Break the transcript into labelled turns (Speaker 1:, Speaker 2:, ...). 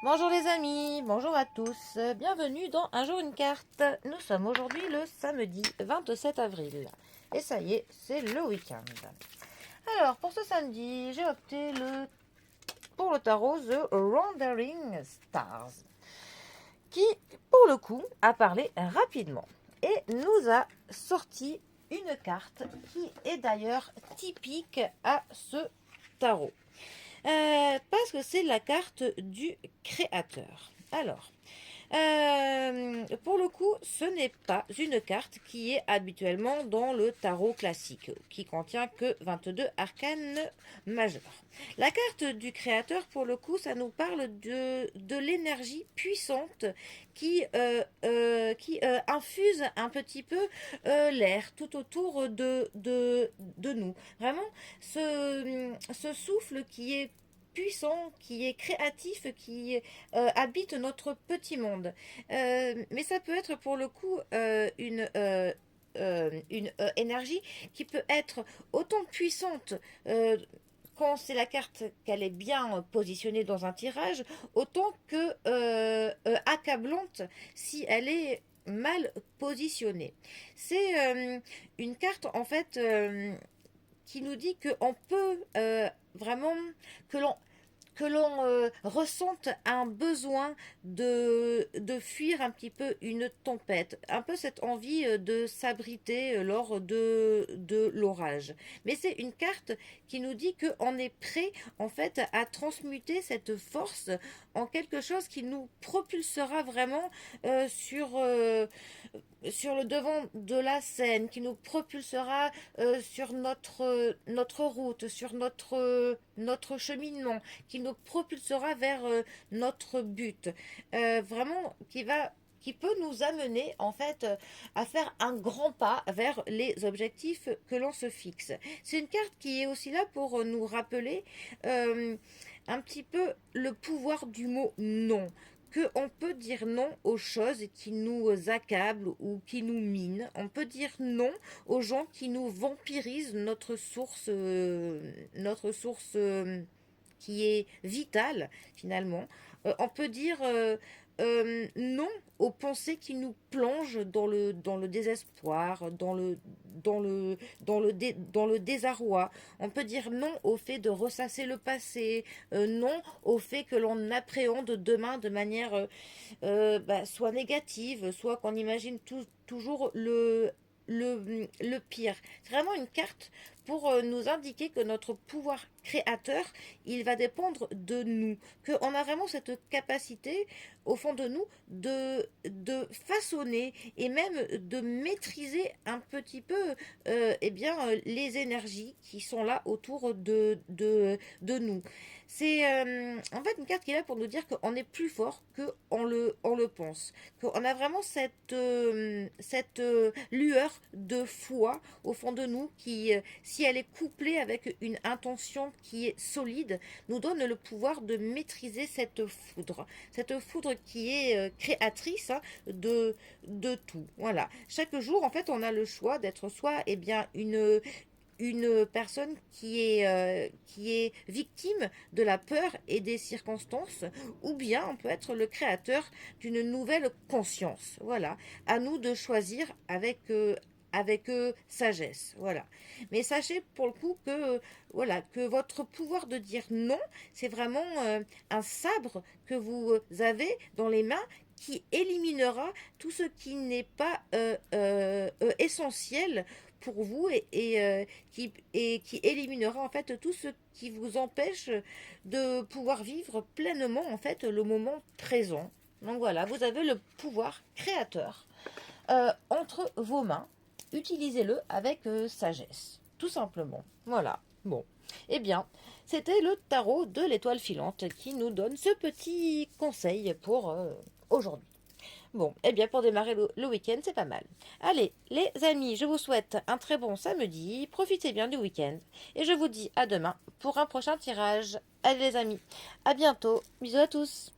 Speaker 1: Bonjour les amis, bonjour à tous, bienvenue dans Un jour une carte. Nous sommes aujourd'hui le samedi 27 avril et ça y est, c'est le week-end. Alors pour ce samedi, j'ai opté pour le tarot The Wandering Stars qui pour le coup a parlé rapidement et nous a sorti une carte qui est d'ailleurs typique à ce tarot. Parce que c'est la carte du créateur. Alors, pour le coup, ce n'est pas une carte qui est habituellement dans le tarot classique, qui contient que 22 arcanes majeures. La carte du créateur, pour le coup, ça nous parle de l'énergie puissante qui infuse un petit peu l'air tout autour de nous. Vraiment, ce souffle qui est puissant, qui est créatif, qui habite notre petit monde. Mais ça peut être pour le coup une énergie qui peut être autant puissante quand c'est la carte qu'elle est bien positionnée dans un tirage, autant que accablante si elle est mal positionnée. C'est une carte en fait qui nous dit qu'on peut vraiment que l'on ressente un besoin de fuir un petit peu une tempête, un peu cette envie de s'abriter lors de l'orage. Mais c'est une carte qui nous dit qu'on est prêt en fait à transmuter cette force en quelque chose qui nous propulsera vraiment sur le devant de la scène, qui nous propulsera sur notre route, sur notre cheminement, qui nous propulsera vers notre but. Vraiment, qui peut nous amener en fait à faire un grand pas vers les objectifs que l'on se fixe. C'est une carte qui est aussi là pour nous rappeler un petit peu le pouvoir du mot non, qu'on peut dire non aux choses qui nous accablent ou qui nous minent. On peut dire non aux gens qui nous vampirisent notre source qui est vitale finalement. On peut dire non aux pensées qui nous plongent dans le désespoir, dans le désarroi. On peut dire non au fait de ressasser le passé, non au fait que l'on appréhende demain de manière soit négative, soit qu'on imagine toujours le pire. C'est vraiment une carte pour nous indiquer que notre pouvoir créateur, il va dépendre de nous. Qu'on a vraiment cette capacité, au fond de nous, de façonner et même de maîtriser un petit peu les énergies qui sont là autour de nous. C'est en fait une carte qui est là pour nous dire qu'on est plus fort on le pense. Qu'on a vraiment cette lueur de foi au fond de nous qui, si elle est couplée avec une intention qui est solide, nous donne le pouvoir de maîtriser cette foudre. Cette foudre qui est créatrice de tout. Voilà. Chaque jour, en fait, on a le choix d'être soit une personne qui est victime de la peur et des circonstances, ou bien on peut être le créateur d'une nouvelle conscience. Voilà, à nous de choisir avec sagesse. Voilà. Mais sachez pour le coup que voilà que votre pouvoir de dire non, c'est vraiment un sabre que vous avez dans les mains qui éliminera tout ce qui n'est pas essentiel pour vous et qui éliminera en fait tout ce qui vous empêche de pouvoir vivre pleinement en fait le moment présent. Donc voilà, vous avez le pouvoir créateur entre vos mains. Utilisez-le avec sagesse, tout simplement. Voilà. Bon. Eh bien, c'était le tarot de l'étoile filante qui nous donne ce petit conseil pour aujourd'hui. Bon, eh bien pour démarrer le week-end, c'est pas mal. Allez, les amis, je vous souhaite un très bon samedi, profitez bien du week-end, et je vous dis à demain pour un prochain tirage. Allez les amis, à bientôt, bisous à tous.